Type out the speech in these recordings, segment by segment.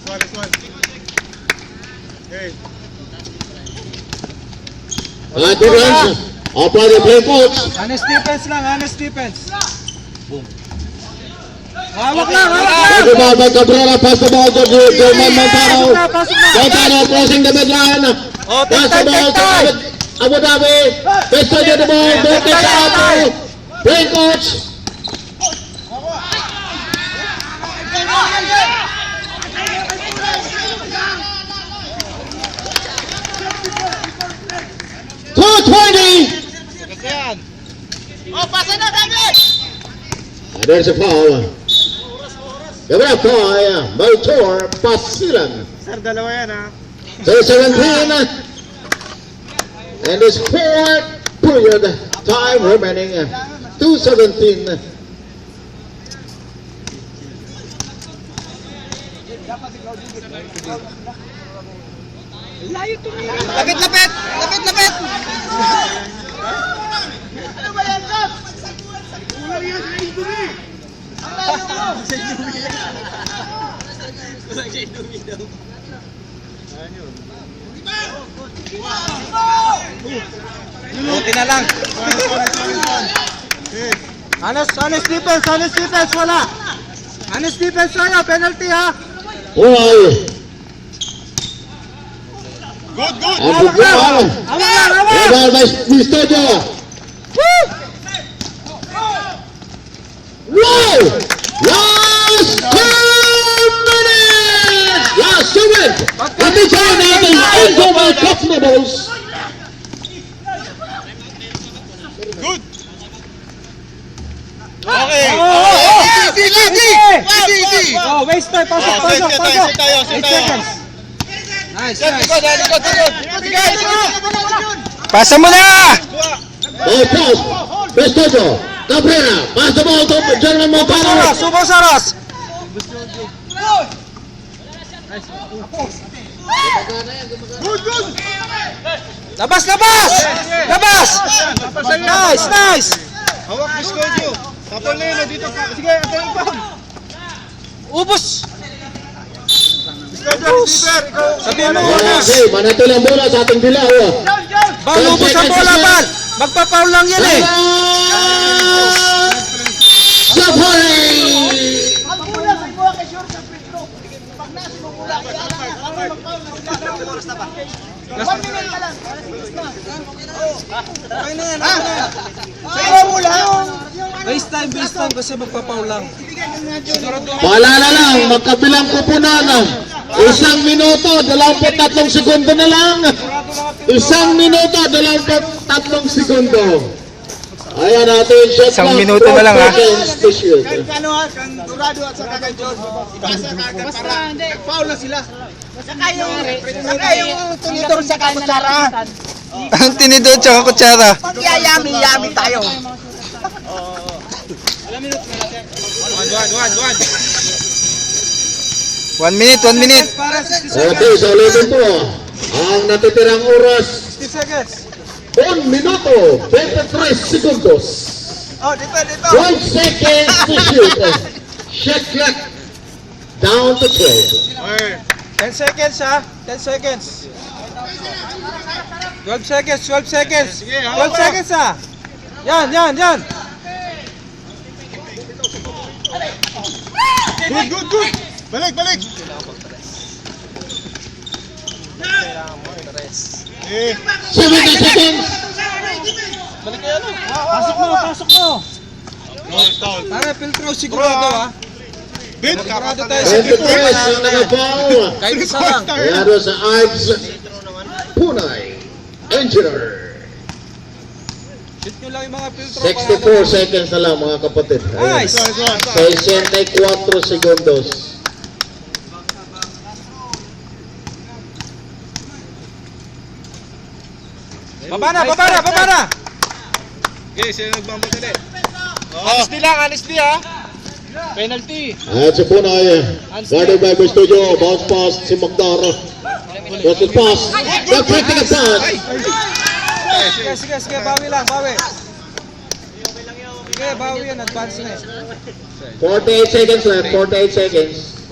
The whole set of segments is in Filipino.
Okay. Good runs. Apa dia play coach? Honest defense lang, honest defense. Hawak lang, hawak lang. Good ball by Cabrera. Pass the ball to German Montano. Pasok na. Montano crossing the midline. Oh, Pass the ball to Abu Dhabi. Pistol to the ball. Don't get out. Play coach. Oh, pasa na, David! There's a foul. Gabriel Foy, Maltor, Pasilan. Sir, dalawa yan, ha? So 17. And this fourth period time remaining. 2:17. Lapit, lapit! Lapit, lapit! Ano ba yan, Rob? Kulang yan sa Indomie! Ang layo mo! Kulang sa Indomie daw. Buti na lang. Honest defense, wala. Honest defense tayo, penalty ha. Boy. Good, good! And the ball. Hawak! Ball by Mistojo. Wow! Last 2 minutes! Last 2 minutes! Kapitay natin ang Global Cosmos. Good! Okay! Easy! Oh, waste time, pasok. 8 seconds. Nice. Likod! Pasa mo na! Ball pass. Mistojo. Cabrera. Pass the ball to German Montano. Subo Saras. Good! Labas! Nice! Hawak, Biscodio! Tapol na yun, dito ka. Sige, ito yung pang! Ubus! Biscodio, receiver, ikaw! Sabihin mo, Okay, manatili ang bola sa ating dilaw. Bal, ubus ang bola, Bal! Magpa-foul lang yan eh! Sabay! Waste time kasi magpa-foul lang. Paalala lang, magkabilang kupunan. 1 minuto, 23 segundo na lang. 1 minuto, 23 segundo. Ayan natin, shot clock. 1 minuto na lang, ha? To shoot. Kano ha? Kan Dorado at saka kay John. Ibasa kagad para foul na sila. Saka yung tinidor sa kutsara. Ang tinidor tsaka kutsara. Yami tayo. One. 1 minute. Okay, so ulitin po. Ang natitirang oras, 60 seconds. 1 minuto, 23 segundos. Oh, dito. 12 seconds to shoot. Shot clock down to 12. 10 seconds ha. 10 seconds. 12 seconds. 12 seconds ha. Yan. Good. Balik. 70 seconds. Pasok mo. Para filtro sigurado ha. Sigurado tayo sa 23 ang nakapaw. kahit isa lang. Kaya sa Arts Punay Engineer. Shoot nyo lang yung mga filtro. 64 seconds na lang mga kapatid. Ayan. Nice. 64 segundos. Baba na. Okay, sino nagmamadali? Honesty ha. Penalty. At sa Punay, guarded by Studio, bounce pass si Magdar. Bounce pass. The critical pass. Sige, bawi. Sige, bawi yan, advance na eh. 48 seconds left, 48 seconds.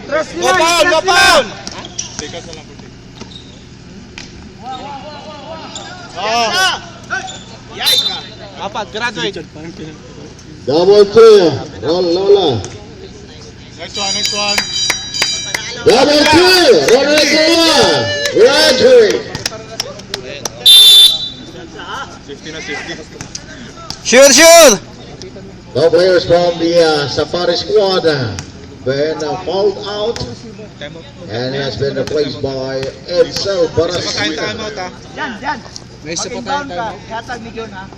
Tres No foul, no foul! Oh. Yay ka. Apat, graduate. Double 3. Roll, Lola. Next one. Double 3. Ronald Lola. Graduate. 50 na 50. Shoot! The players from the Safari squad been fouled out and has been replaced by Edsel Baraswita. Yan. May isa pa tayong timeout. Hatag ni John, ha?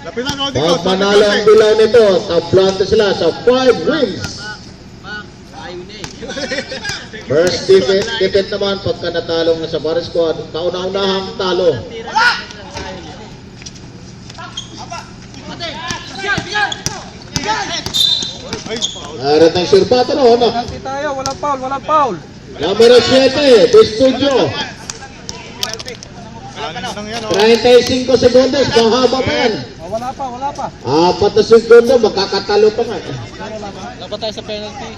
Lapitan ako Pag manalo ang bilaw nito, tablante sila sa 5 wins. First defense naman pagka natalong na sa Safari squad, kauna-unahang talo. Meron ng sirbato no, ano? Penalty tayo, walang foul. Numero 7, de Studio. Lang yan, oh. 35 segundos, mahaba pa yan. Oh, wala pa. 4 na segundo, makakatalo pa nga. Dapat tayo sa penalty.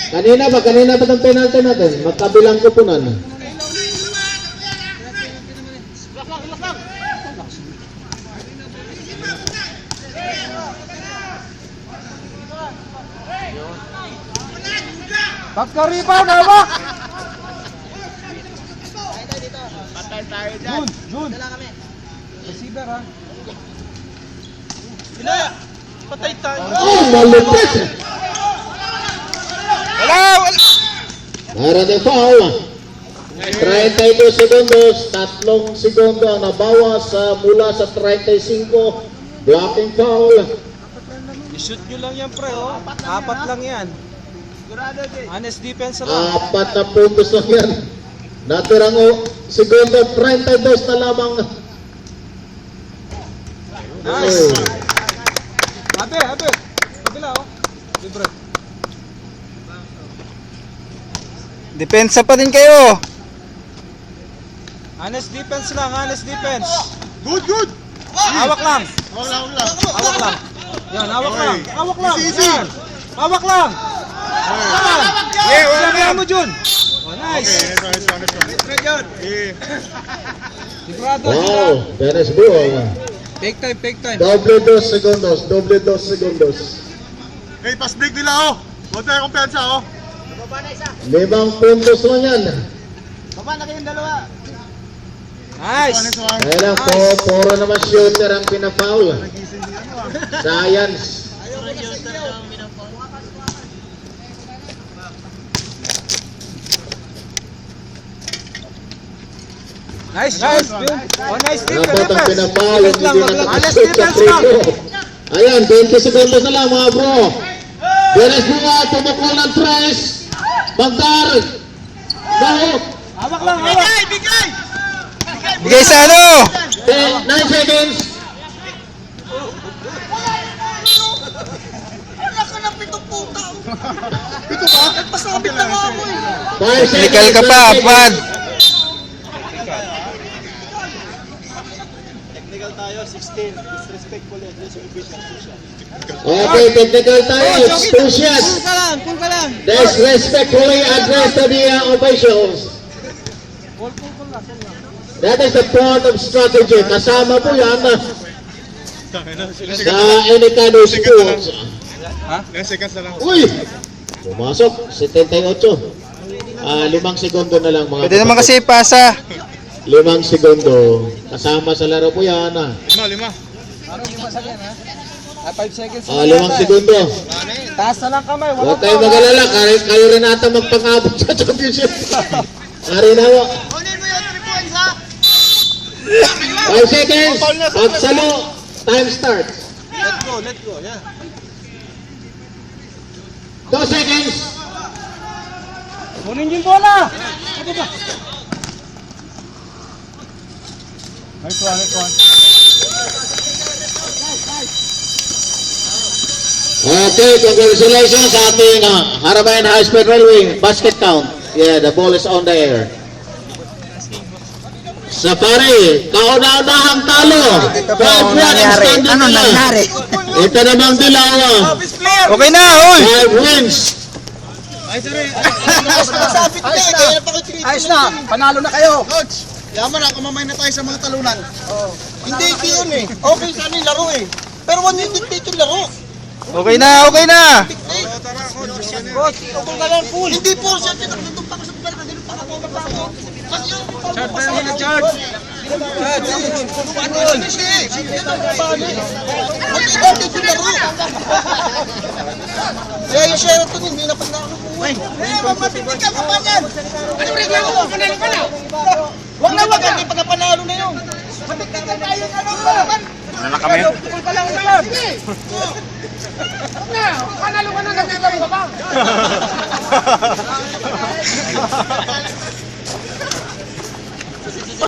Kanina ba ng penalty natin? Magkabilang kupunan. Pagka-rebound, hawak! Patay tayo dyan. Jun. Receiver, ha? Patay tayo. Oh, malupit! Wala! Meron din foul. 32 segundos, 3 segundo ang nabawas mula sa 35. Blocking foul. I-shoot nyo lang yan, pre, oh. Apat lang yan. Sigurado, Jay. Honest defense lang. 4 na puntos lang yan. Natirang segundo, 32 na lamang. Nice. Oy. Abe. Kabila, oh. Libre. Depensa pa din kayo. Honest defense. Good. Hawak lang. Hawak lang. Yan, hawak lang. Easy. Yan. Hawak lang. Yeah, wala Sabi na. mo, Jun. Oh, nice. Okay, next one. John. Eh, Librado. Wow, Dennis Bull. Take time. Doble 2 segundos. hey, pass break nila, oh. Huwag tayo kumpiyansa, oh. Baba na isa. 5 puntos lang yan. Baba na kayong dalawa. Nice. Next one. Kaya lang, puro naman shooter ang pinafoul. Science. Nice, Jun. Oh, nice Dapat defense. ang pinafoul, Wag lang. hindi Honest nakashoot sa defense free lang. throw. Ayan, 20 segundos na lang mga bro. Dennis Bull, tumukol ng tres. Magdar. Bahok. Hawak lang. Bigay! Bigay sa ano? 9 seconds. Wala ka ng pitong puta. Ito ba? Pasabit na nga ako eh. 5 seconds. Technical ka pa, 5 seconds. Pad. Technical tayo, 16. Disrespectful yan. Okay, technical tayo. 2 shots. Pull ka lang. Disrespectfully address to the officials. That is the part of strategy. Kasama po yan sa any kind of sports. Last seconds na lang. Uy! Pumasok, 78. 5 segundo na lang mga Pwede naman kasi pasa. 5 segundo. Kasama sa laro po yan. 5. Parang yung masagyan, ha? 5 seconds. 5 segundo. Taas na lang kamay. Huwag kayong mag-alala. Kayo rin ata magpangabot sa championship. Ari na ho. Kunin mo yung 3 points, ha? 5 seconds. Pagsalo. Time starts. Let's go. Yeah. 2 seconds. Kunin yung bola. Nice one. Okay, congratulations sa ating Harabayan High Speed Railway basket count. Yeah, the ball is on the air. Sa pare, kauna-unahang talo. Ito po 5 ang wins nangyari. standing Ano nila. nangyari? Ito namang Dilawa. Okay na, uy! 5 wins. Ayos na, panalo na kayo. Coach, yaman na, kumamay na tayo sa mga talunan. Hindi yun eh. Okay sana yung laro eh. Pero wag yung dictate yung laro. Okay na, okay na! Coach, tungkol ka lang full. Hindi po, siya nagtutong pa ka sa pagkala. Ganun pa ako. Kasi yung... Charge tayo muna, charge. Charge. Mag-dictate yung laro. Kaya yung Sheraton, hindi na panalo po eh. Mapipigil ka pa yan. Ano reklamo mo? Panalo ka na. Huwag na wag, hindi pagkapanalo na yun. Matignan na tayo ng ano ba? Ano na kami? Tukol ka lang naman. Huwag na, panalo ka na, nagkakaroon ka pa.